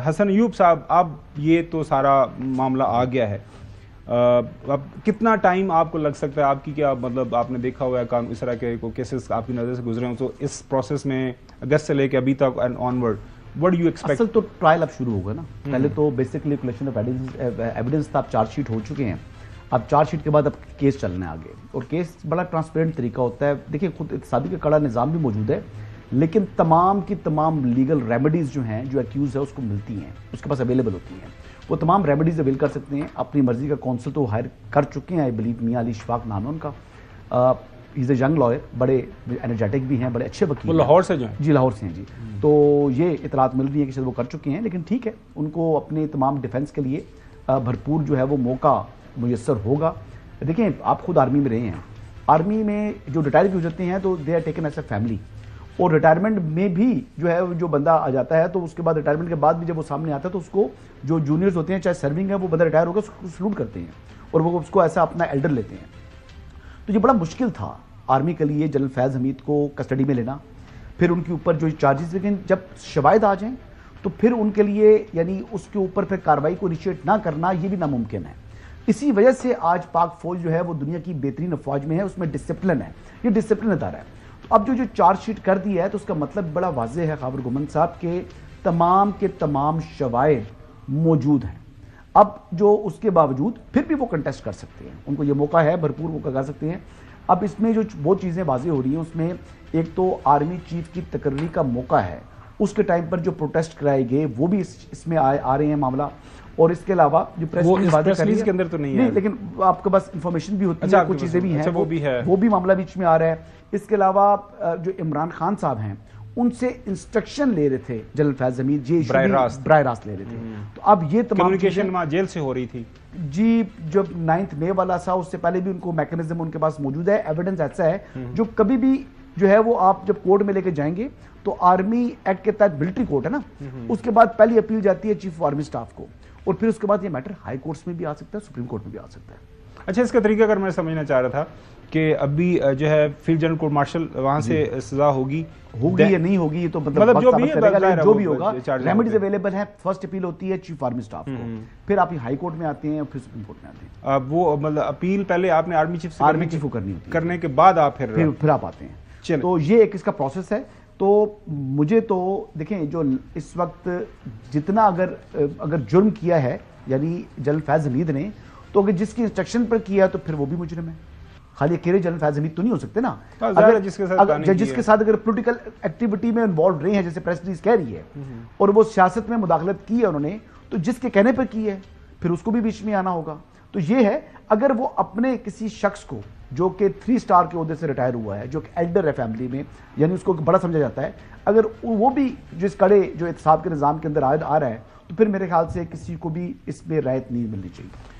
حسن ایوب صاحب، اب یہ تو سارا معاملہ آ گیا ہے، اب کتنا ٹائم آپ کو لگ سکتا ہے؟ آپ کی کیا مطلب آپ نے دیکھا ہوا ہے اس طرح کے کیسز آپ کی نظر سے گزرے ہوں، تو اس پروسیس میں اگست سے لے کے ابھی تک and on word what do you expect? اصل تو ٹرائل اب شروع ہوگا نا. پہلے تو بیسکلی کلیکشن آف ایویڈنس تھا، اب چارج شیٹ ہو چکے ہیں. اب چارج شیٹ کے بعد اب کیس چلنا ہے آگے، اور کیس بڑا ٹرانسپیرنٹ طریقہ ہوتا ہے. دیکھیں خود اقتصادی کا کڑا نظام بھی موجود ہے، لیکن تمام کی تمام لیگل ریمیڈیز جو ہیں، جو ایکیوز ہے اس کو ملتی ہیں، اس کے پاس اویلیبل ہوتی ہیں. وہ تمام ریمیڈیز اویل کر سکتے ہیں. اپنی مرضی کا کونسل تو ہائر کر چکے ہیں، آئی بلیو میاں علی اشفاق نام ہے ان کا. از اے ینگ لائر، بڑے انرجیٹک بھی ہیں، بڑے اچھے وکیل. وہ لاہور سے جو ہیں؟ جی لاہور سے ہیں جی. تو یہ اطلاعات مل رہی ہیں کہ شاید وہ کر چکے ہیں، لیکن ٹھیک ہے، ان کو اپنے تمام ڈیفنس کے لیے بھرپور جو ہے وہ موقع میسر ہوگا. دیکھیں آپ خود آرمی میں رہے ہیں، آرمی میں جو ریٹائر بھی ہو جاتے ہیں تو they are taken as a family. اور ریٹائرمنٹ میں بھی جو ہے جو بندہ آ جاتا ہے تو اس کے بعد ریٹائرمنٹ کے بعد بھی جب وہ سامنے آتا ہے تو اس کو جو جونیئرز ہوتے ہیں، چاہے سرونگ ہے، وہ بندہ ریٹائر ہوگا اس کو سلوٹ کرتے ہیں اور وہ اس کو ایسا اپنا ایلڈر لیتے ہیں. تو یہ بڑا مشکل تھا آرمی کے لیے جنرل فیض حمید کو کسٹڈی میں لینا، پھر ان کے اوپر جو چارجز. لیکن جب شواہد آ جائیں تو پھر ان کے لیے یعنی اس کے اوپر پھر کارروائی کو انیشیٹ نہ کرنا یہ بھی ناممکن ہے. اسی وجہ سے آج پاک فوج جو ہے وہ دنیا کی بہترین افواج میں ہے، اس میں ڈسپلن ہے، یہ ڈسپلن ادارہ ہے. اب جو چارج شیٹ کر دی ہے تو اس کا مطلب بڑا واضح ہے خاور گومند صاحب کے تمام شواہد موجود ہیں. اب جو اس کے باوجود پھر بھی وہ کنٹیسٹ کر سکتے ہیں، ان کو یہ موقع ہے، بھرپور موقع کر سکتے ہیں. اب اس میں جو بہت چیزیں واضح ہو رہی ہیں، اس میں ایک تو آرمی چیف کی تقرری کا موقع ہے، اس کے ٹائم پر جو پروٹیسٹ کرائے گئے وہ بھی اس میں آ رہے ہیں معاملہ. اور اس کے علاوہ جو پریس ریلیز کے اندر تو نہیں ہے، لیکن آپ کے پاس انفارمیشن بھی ہوتی ہے، کچھ چیزیں بھی ہیں، وہ بھی معاملہ بیچ میں آ رہا ہے. اس کے علاوہ جو عمران خان صاحب ہیں ان سے انسٹرکشن لے رہے تھے جنرل فیض حمید، جی براہ راست لے رہے تھے. تو اب یہ تمام کمیونیکیشن جیل سے ہو رہی تھی جی. جب 9 مئی والا تھا اس سے پہلے بھی ان کو میکنزم ان کے پاس موجود ہے. ایویڈنس ایسا ہے جو کبھی بھی جو ہے وہ آپ جب کورٹ میں لے کے جائیں گے تو آرمی ایکٹ کے تحت ملٹری کورٹ ہے نا، اس کے بعد پہلی اپیل جاتی ہے چیف آف آرمی اسٹاف کو، اور پھر اس کے بعد یہ میٹر ہائی کورٹس میں بھی آ سکتا ہے، سپریم کورٹ میں بھی آ سکتا ہے. اچھا، اس کا طریقہ اگر میں سمجھنا چاہ رہا تھا کہ ابھی جو ہے فیلڈ جنرل کورٹ مارشل وہاں سے سزا ہوگی یا نہیں ہوگی، یہ تو مطلب جو بھی ہوگا ریمیڈیز اویلیبل ہیں. فرسٹ اپیل ہوتی ہے چیف آرمی اسٹاف کو، پھر آپ ہائی کورٹ میں آتے ہیں اور پھر سپریم کورٹ میں آتے ہیں. وہ مطلب اپیل پہلے آپ نے آرمی چیف کو کرنی ہوتی ہے، کرنے کے بعد آپ پھر آپ آتے ہیں. تو یہ ایک اس کا پروسیس ہے. تو مجھے تو دیکھیں جو اس وقت جتنا اگر جرم کیا ہے یعنی جنرل فیض حمید نے، تو اگر جس کی انسٹرکشن پر کیا تو پھر وہ بھی مجرم ہے. خالی اکیلے جنرل فیض حمید تو نہیں ہو سکتے نا، جس کے ساتھ اگر پولیٹیکل ایکٹیویٹی میں انوالو رہے ہیں، جیسے پریس ریلیز کہہ رہی ہے، اور وہ سیاست میں مداخلت کی ہے انہوں نے، تو جس کے کہنے پر کی ہے پھر اس کو بھی بیچ میں آنا ہوگا. تو یہ ہے اگر وہ اپنے کسی شخص کو جو کہ 3 اسٹار کے عہدے سے ریٹائر ہوا ہے، جو کہ ایلڈر ہے فیملی میں، یعنی اس کو بڑا سمجھا جاتا ہے، اگر وہ بھی جس کڑے جو احتساب کے نظام کے اندر آ رہا ہے، تو پھر میرے خیال سے کسی کو بھی اس میں رعایت نہیں ملنی چاہیے.